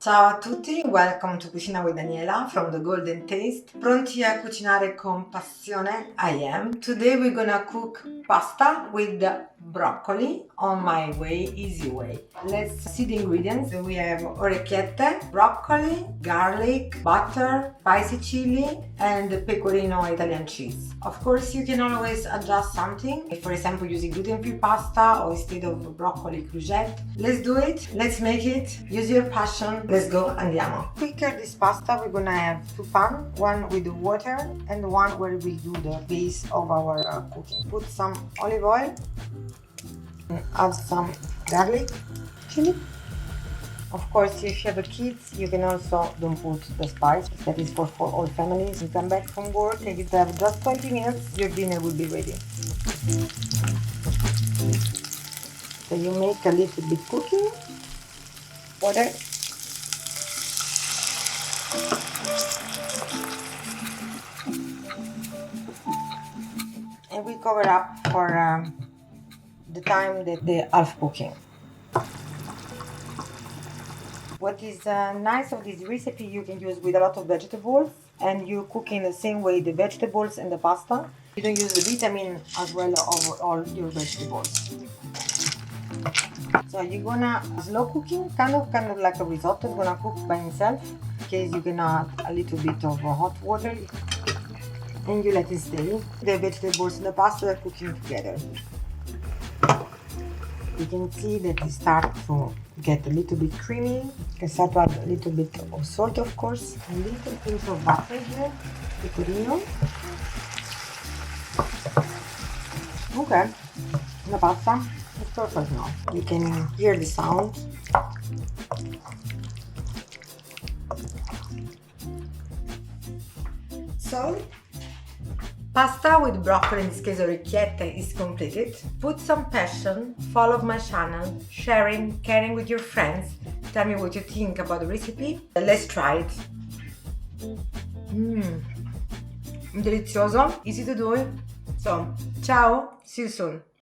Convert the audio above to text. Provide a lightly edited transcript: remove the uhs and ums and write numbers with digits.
Ciao a tutti, welcome to Cucina with Daniela from The Golden Taste. Pronti a cucinare con passione? I am. Today we're gonna cook pasta with broccoli on my way, easy way. Let's see the ingredients. We have orecchiette, broccoli, garlic, butter, spicy chili, and pecorino Italian cheese. Of course, you can always adjust something. If, for example, using gluten-free pasta or instead of broccoli, courgette. Let's do it. Let's make it. Use your passion. Let's go, andiamo. Quicker this pasta, we're gonna have two pans, one with the water and one where we do the base of our cooking. Put some olive oil, add some garlic, chili. Of course, if you have kids, you can also don't put the spice. That is for all families. You come back from work, and you have just 20 minutes, your dinner will be ready. So you make a little bit cooking, water. And we cover up for the time that they are cooking. What is nice of this recipe, you can use with a lot of vegetables, and you cook in the same way the vegetables and the pasta. You don't use the vitamin as well of all your vegetables. So you're gonna slow cooking, kind of like a risotto. It's gonna cook by itself. In case you can add a little bit of hot water, and you let it stay. The vegetables and the pasta are cooking together. You can see that it starts to get a little bit creamy. You can start to add a little bit of salt, of course. A little pinch of butter here, Pecorino. Okay, the pasta is perfect now. You can hear the sound. So, pasta with broccoli, in this case orecchiette, is completed. Put some passion, follow my channel, sharing, caring with your friends. Tell me what you think about the recipe. Let's try it. Delizioso, easy to do. So, ciao, see you soon.